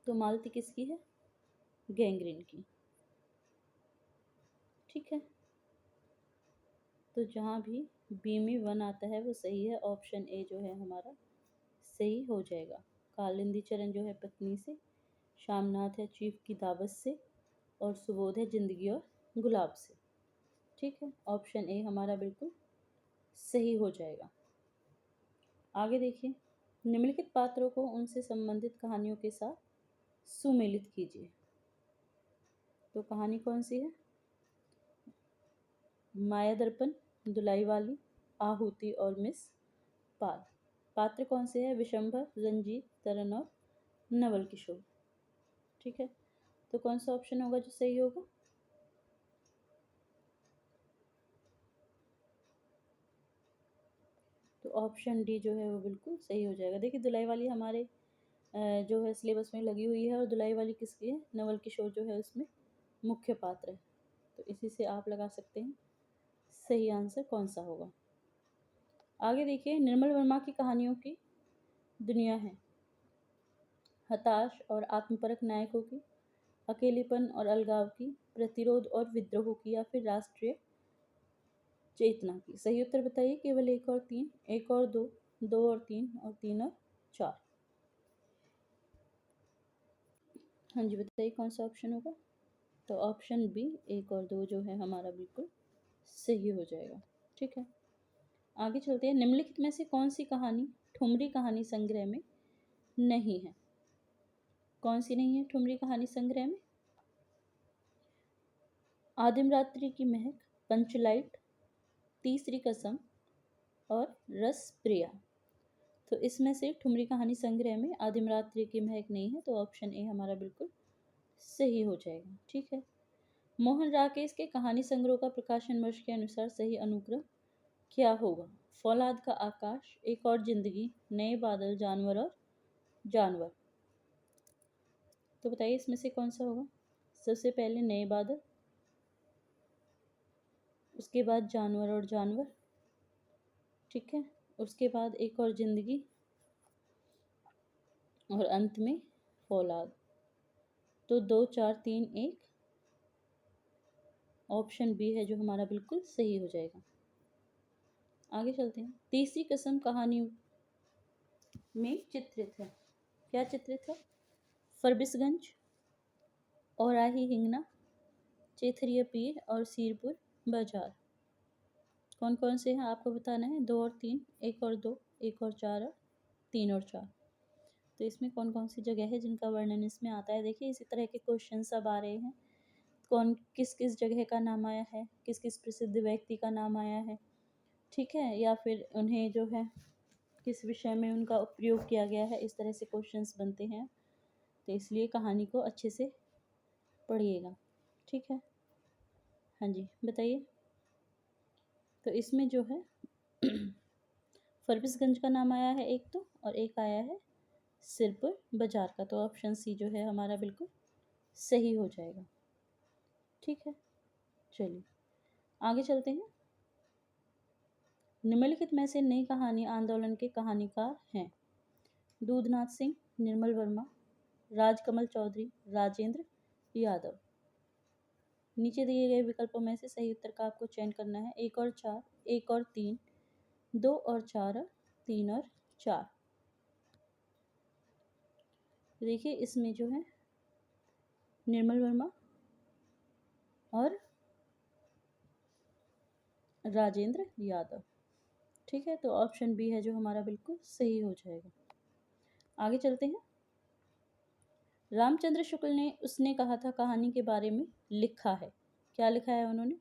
तो मालती किसकी है? गैंग्रीन की। ठीक है, तो जहाँ भी बी में 1 आता है वो सही है। ऑप्शन ए जो है हमारा सही हो जाएगा। कालिंदी चरण जो है पत्नी से, श्यामनाथ है चीफ की दावत से और सुबोध है जिंदगी और गुलाब से। ठीक है, ऑप्शन ए हमारा बिल्कुल सही हो जाएगा। आगे देखिए, निम्नलिखित पात्रों को उनसे संबंधित कहानियों के साथ सुमेलित कीजिए। तो कहानी कौन सी है? माया दर्पण, दुलाई वाली, आहुति और मिस पाल। पात्र कौन से हैं? विशंभर, रंजीत, तरन और नवल किशोर। ठीक है, तो कौन सा ऑप्शन होगा जो सही होगा? तो ऑप्शन डी जो है वो बिल्कुल सही हो जाएगा। देखिए, दुलाई वाली हमारे जो है सिलेबस में लगी हुई है और दुलाई वाली किसकी है? नवल किशोर जो है उसमें मुख्य पात्र है। तो इसी से आप लगा सकते हैं सही आंसर कौन सा होगा। आगे देखिए, निर्मल वर्मा की कहानियों की दुनिया है हताश और आत्मपरक नायकों की, अकेलेपन और अलगाव की, प्रतिरोध और विद्रोह की या फिर राष्ट्रीय चेतना की। सही उत्तर बताइए। केवल 1 और 3, 1 और 2, 2 और 3 और 3 और 4। हाँ जी, बताइए कौन सा ऑप्शन होगा? तो ऑप्शन बी 1 और 2 जो है हमारा बिल्कुल सही हो जाएगा। ठीक है, आगे चलते हैं। निम्नलिखित में से कौन सी कहानी ठुमरी कहानी संग्रह में नहीं है? कौन सी नहीं है ठुमरी कहानी संग्रह में? आदिम रात्रि की महक, पंचलाइट, तीसरी कसम और रस प्रिया। तो इसमें से ठुमरी कहानी संग्रह में आदिम रात्रि की महक नहीं है। तो ऑप्शन ए हमारा बिल्कुल सही हो जाएगा। ठीक है, मोहन राकेश के कहानी संग्रह का प्रकाशन वर्ष के अनुसार सही अनुक्रम क्या होगा? फौलाद का आकाश, एक और जिंदगी, नए बादल, जानवर और जानवर। तो बताइए इसमें से कौन सा होगा? सबसे पहले नए बादल, उसके बाद जानवर और जानवर, ठीक है। उसके बाद एक और जिंदगी, और अंत में फौलाद। तो 2 4 3 1 ऑप्शन बी है जो हमारा बिल्कुल सही हो जाएगा। आगे चलते हैं। तीसरी कसम कहानी में चित्रित है। क्या चित्रित है? फरबिसगंज, औराही हिंगना, चेथरिया पीर और सीरपुर बाजार। कौन कौन से हैं आपको बताना है। 2 और 3, 1 और 2, 1 और 4 और 3 और 4। तो इसमें कौन कौन सी जगह है जिनका वर्णन इसमें आता है। देखिए इसी तरह के क्वेश्चन सब आ रहे हैं। कौन किस किस जगह का नाम आया है, किस किस प्रसिद्ध व्यक्ति का नाम आया है, ठीक है, या फिर उन्हें जो है किस विषय में उनका उपयोग किया गया है। इस तरह से क्वेश्चंस बनते हैं। तो इसलिए कहानी को अच्छे से पढ़िएगा, ठीक है। हाँ जी बताइए। तो इसमें जो है फरबिसगंज का नाम आया है एक तो, और एक आया है सिरपुर बाजार का। तो ऑप्शन सी जो है हमारा बिल्कुल सही हो जाएगा, ठीक है। चलिए आगे चलते हैं। निम्नलिखित में से नई कहानी आंदोलन के कहानीकार हैं। दूधनाथ सिंह, निर्मल वर्मा, राजकमल चौधरी, राजेंद्र यादव। नीचे दिए गए विकल्पों में से सही उत्तर का आपको चयन करना है। 1 और 4, 1 और 3, 2 और 4, 3 और 4। देखिए इसमें जो है निर्मल वर्मा और राजेंद्र यादव, ठीक है। तो ऑप्शन बी है जो हमारा बिल्कुल सही हो जाएगा। आगे चलते हैं। रामचंद्र शुक्ल ने उसने कहा था कहानी के बारे में लिखा है। क्या लिखा है उन्होंने?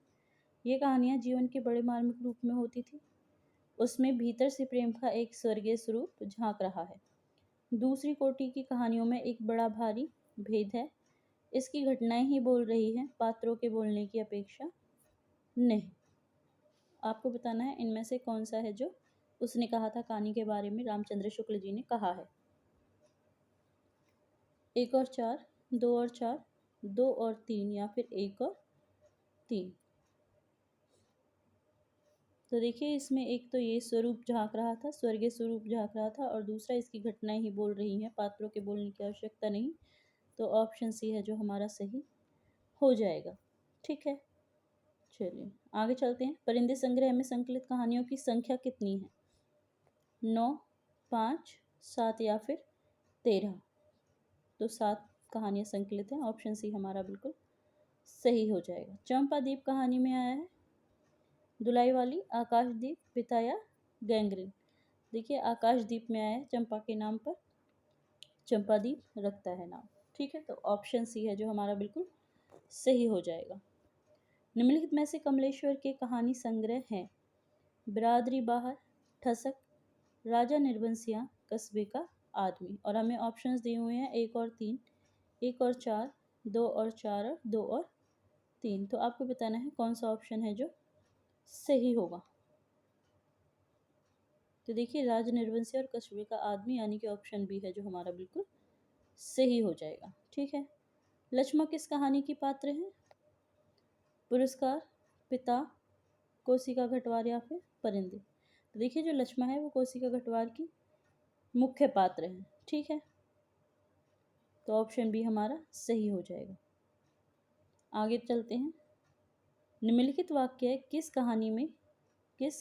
ये कहानियाँ जीवन के बड़े मार्मिक रूप में होती थी। उसमें भीतर से प्रेम का एक स्वर्गीय स्वरूप झांक रहा है। दूसरी कोटि की कहानियों में एक बड़ा भारी भेद है। इसकी घटनाएं ही बोल रही हैं, पात्रों के बोलने की अपेक्षा नहीं। आपको बताना है इनमें से कौन सा है जो उसने कहा था कहानी के बारे में रामचंद्र शुक्ल जी ने कहा है। 1 और 4, 2 और 4, 2 और 3, या फिर 1 और 3। तो देखिए इसमें एक तो ये स्वरूप झांक रहा था, स्वर्गीय स्वरूप झांक रहा था, और दूसरा इसकी घटनाएं ही बोल रही हैं, पात्रों के बोलने की आवश्यकता नहीं। तो ऑप्शन सी है जो हमारा सही हो जाएगा, ठीक है। चलिए आगे चलते हैं। परिंदे संग्रह में संकलित कहानियों की संख्या कितनी है? 9, 5, 7 या फिर 13। तो 7 कहानियाँ संकलित हैं। ऑप्शन सी हमारा बिल्कुल सही हो जाएगा। चंपादीप कहानी में आया है दुलाई वाली, आकाशदीप, पिता या गैंग्रीन। देखिए आकाशदीप में आया है, चंपा के नाम पर चंपादीप रखता है नाम, ठीक है। तो ऑप्शन सी है जो हमारा बिल्कुल सही हो जाएगा। निम्नलिखित में से कमलेश्वर के कहानी संग्रह हैं। बिरादरी बाहर, ठसक, राजा निर्बंसियाँ, कस्बे का आदमी। और हमें ऑप्शंस दिए हुए हैं 1 और 3, 1 और 4, 2 और 4, 2 और 3। तो आपको बताना है कौन सा ऑप्शन है जो सही होगा। तो देखिए राज निर्बंसी और कस्बे का आदमी, यानी कि ऑप्शन बी है जो हमारा बिल्कुल सही हो जाएगा, ठीक है। लक्ष्मण किस कहानी की पात्र है? पुरस्कार, पिता, कोशिका घटवार या फिर परिंदे। तो देखिए जो लक्ष्मण है वो कोशिका घटवार की मुख्य पात्र है, ठीक है। तो ऑप्शन बी हमारा सही हो जाएगा। आगे चलते हैं। निम्नलिखित वाक्य किस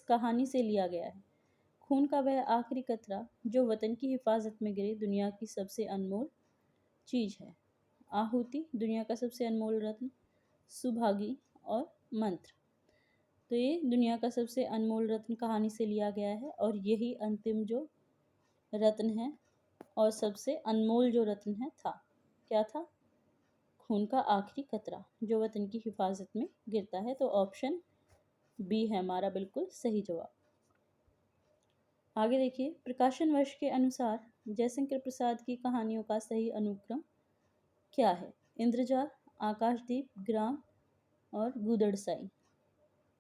कहानी से लिया गया है? खून का वह आखिरी कतरा जो वतन की हिफाजत में गिरे दुनिया की सबसे अनमोल चीज है। आहुति, दुनिया का सबसे अनमोल रत्न, सुभागी और मंत्र। तो ये दुनिया का सबसे अनमोल रत्न कहानी से लिया गया है, और यही अंतिम जो रत्न है और सबसे अनमोल जो रत्न है था, क्या था? खून का आखिरी कतरा जो वतन की हिफाजत में गिरता है। तो ऑप्शन बी है हमारा बिल्कुल सही जवाब। आगे देखिए। प्रकाशन वर्ष के अनुसार जयशंकर प्रसाद की कहानियों का सही अनुक्रम क्या है? इंद्रजाल, आकाशदीप, ग्राम और गूदड़साई।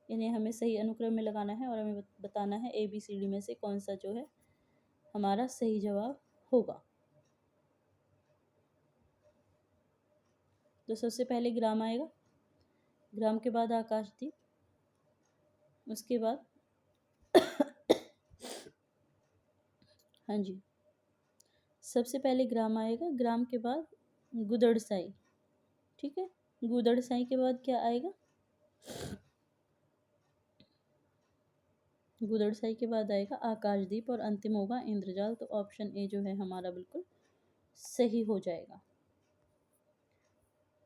इन्हें हमें सही अनुक्रम में लगाना है और हमें बताना है ABCD में से कौन सा जो है हमारा सही जवाब होगा। तो सबसे पहले ग्राम आएगा, ग्राम के बाद आकाशदीप, उसके बाद हाँ जी, सबसे पहले ग्राम आएगा, ग्राम के बाद गुदड़साई, ठीक है। गुदड़साई के बाद क्या आएगा? गुदड़साई के बाद आएगा आकाशदीप और अंतिम होगा इंद्रजाल। तो ऑप्शन ए जो है हमारा बिल्कुल सही हो जाएगा।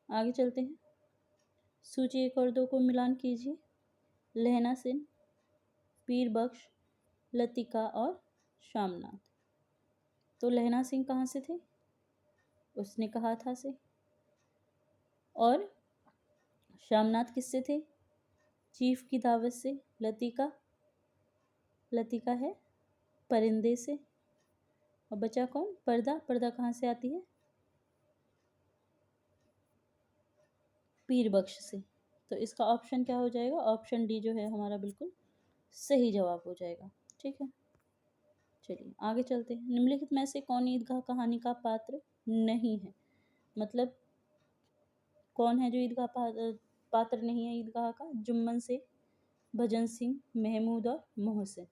आगे चलते हैं, सूची 1 और 2 को मिलान कीजिए। लहना सेन, पीर बख्श, लतिका और शामनाथ। तो लहना सिंह कहाँ से थे? उसने कहा था से। और शामनाथ किससे थे? चीफ की दावत से। लतिका, लतिका है परिंदे से। और बचा कौन? पर्दा, पर्दा कहाँ से आती है? पीर बख्श से। तो इसका ऑप्शन क्या हो जाएगा? ऑप्शन डी जो है हमारा बिल्कुल सही जवाब हो जाएगा, ठीक है। चलिए आगे चलते हैं। निम्नलिखित में से कौन ईदगाह कहानी का पात्र नहीं है? मतलब कौन है जो ईदगाह पात्र नहीं है ईदगाह का? जुम्मन शेख, भजन सिंह, महमूद और मोहसिन।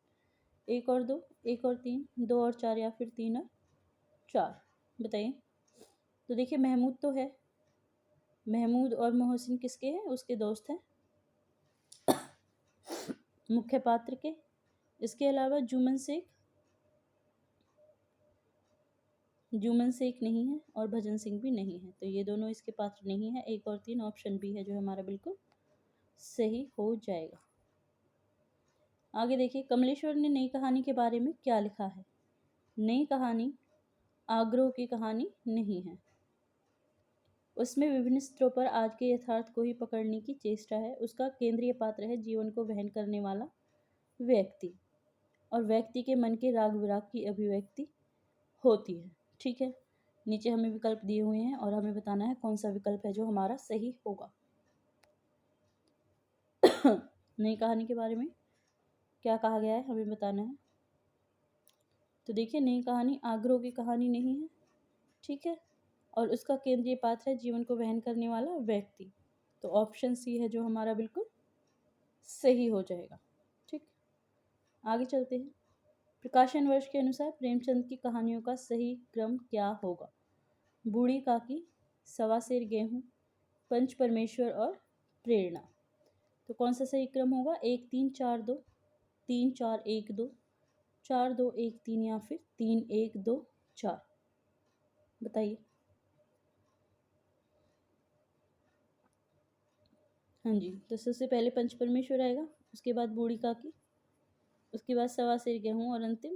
1 और 2, 1 और 3, 2 और 4 या फिर 3 और 4, बताइए। तो देखिए महमूद तो है, महमूद और मोहसिन किसके हैं? उसके दोस्त हैं मुख्य पात्र के। इसके अलावा जुम्मन शेख नहीं है और भजन सिंह भी नहीं है। तो ये दोनों इसके पात्र नहीं है। 1 और 3 ऑप्शन बी है जो हमारा बिल्कुल सही हो जाएगा। आगे देखिए, कमलेश्वर ने नई कहानी के बारे में क्या लिखा है? नई कहानी आग्रह की कहानी नहीं है। उसमें विभिन्न स्तरों पर आज के यथार्थ को ही पकड़ने की चेष्टा है। उसका केंद्रीय पात्र है जीवन को वहन करने वाला व्यक्ति, और व्यक्ति के मन के राग विराग की अभिव्यक्ति होती है, ठीक है। नीचे हमें विकल्प दिए हुए हैं और हमें बताना है कौन सा विकल्प है जो हमारा सही होगा। नई कहानी के बारे में क्या कहा गया है हमें बताना है। तो देखिए नई कहानी आग्रह की कहानी नहीं है, ठीक है, और उसका केंद्रीय पात्र है जीवन को वहन करने वाला व्यक्ति। तो ऑप्शन सी है जो हमारा बिल्कुल सही हो जाएगा, ठीक। आगे चलते हैं। प्रकाशन वर्ष के अनुसार प्रेमचंद की कहानियों का सही क्रम क्या होगा? बूढ़ी काकी, सवा सेर गेहूं, पंच परमेश्वर और प्रेरणा। तो कौन सा सही क्रम होगा? 1 3 4 2, 3 4 1 2, 4 2 1 3 या फिर 3 1 2 4, बताइए। हाँ जी, तो सबसे पहले पंच परमेश्वर आएगा, उसके बाद बूढ़ी काकी, उसके बाद सवा सेर गेहूं और अंतिम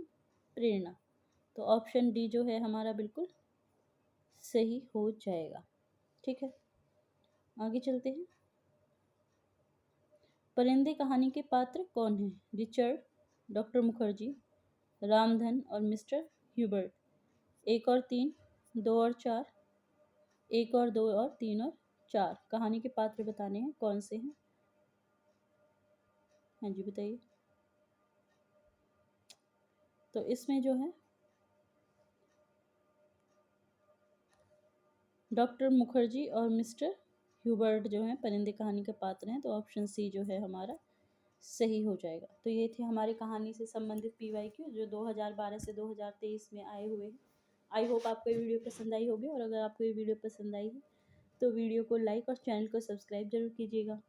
प्रेरणा। तो ऑप्शन डी जो है हमारा बिल्कुल सही हो जाएगा, ठीक है। आगे चलते हैं। परिंदे कहानी के पात्र कौन हैं? रिचर्ड, डॉक्टर मुखर्जी, रामधन और मिस्टर ह्यूबर्ट। 1 और 3, 2 और 4, 1 और 2 और 3 और 4 कहानी के पात्र बताने हैं, कौन से हैं? हाँ जी बताइए। तो इसमें जो है डॉक्टर मुखर्जी और मिस्टर ह्यूबर्ट जो हैं परिंदे कहानी के पात्र हैं। तो ऑप्शन सी जो है हमारा सही हो जाएगा। तो ये थे हमारी कहानी से संबंधित PYQ जो 2012 से 2023 में आए हुए हैं। आई होप आपको ये वीडियो पसंद आई होगी, और अगर आपको ये वीडियो पसंद आई है तो वीडियो को लाइक और चैनल को सब्सक्राइब जरूर कीजिएगा।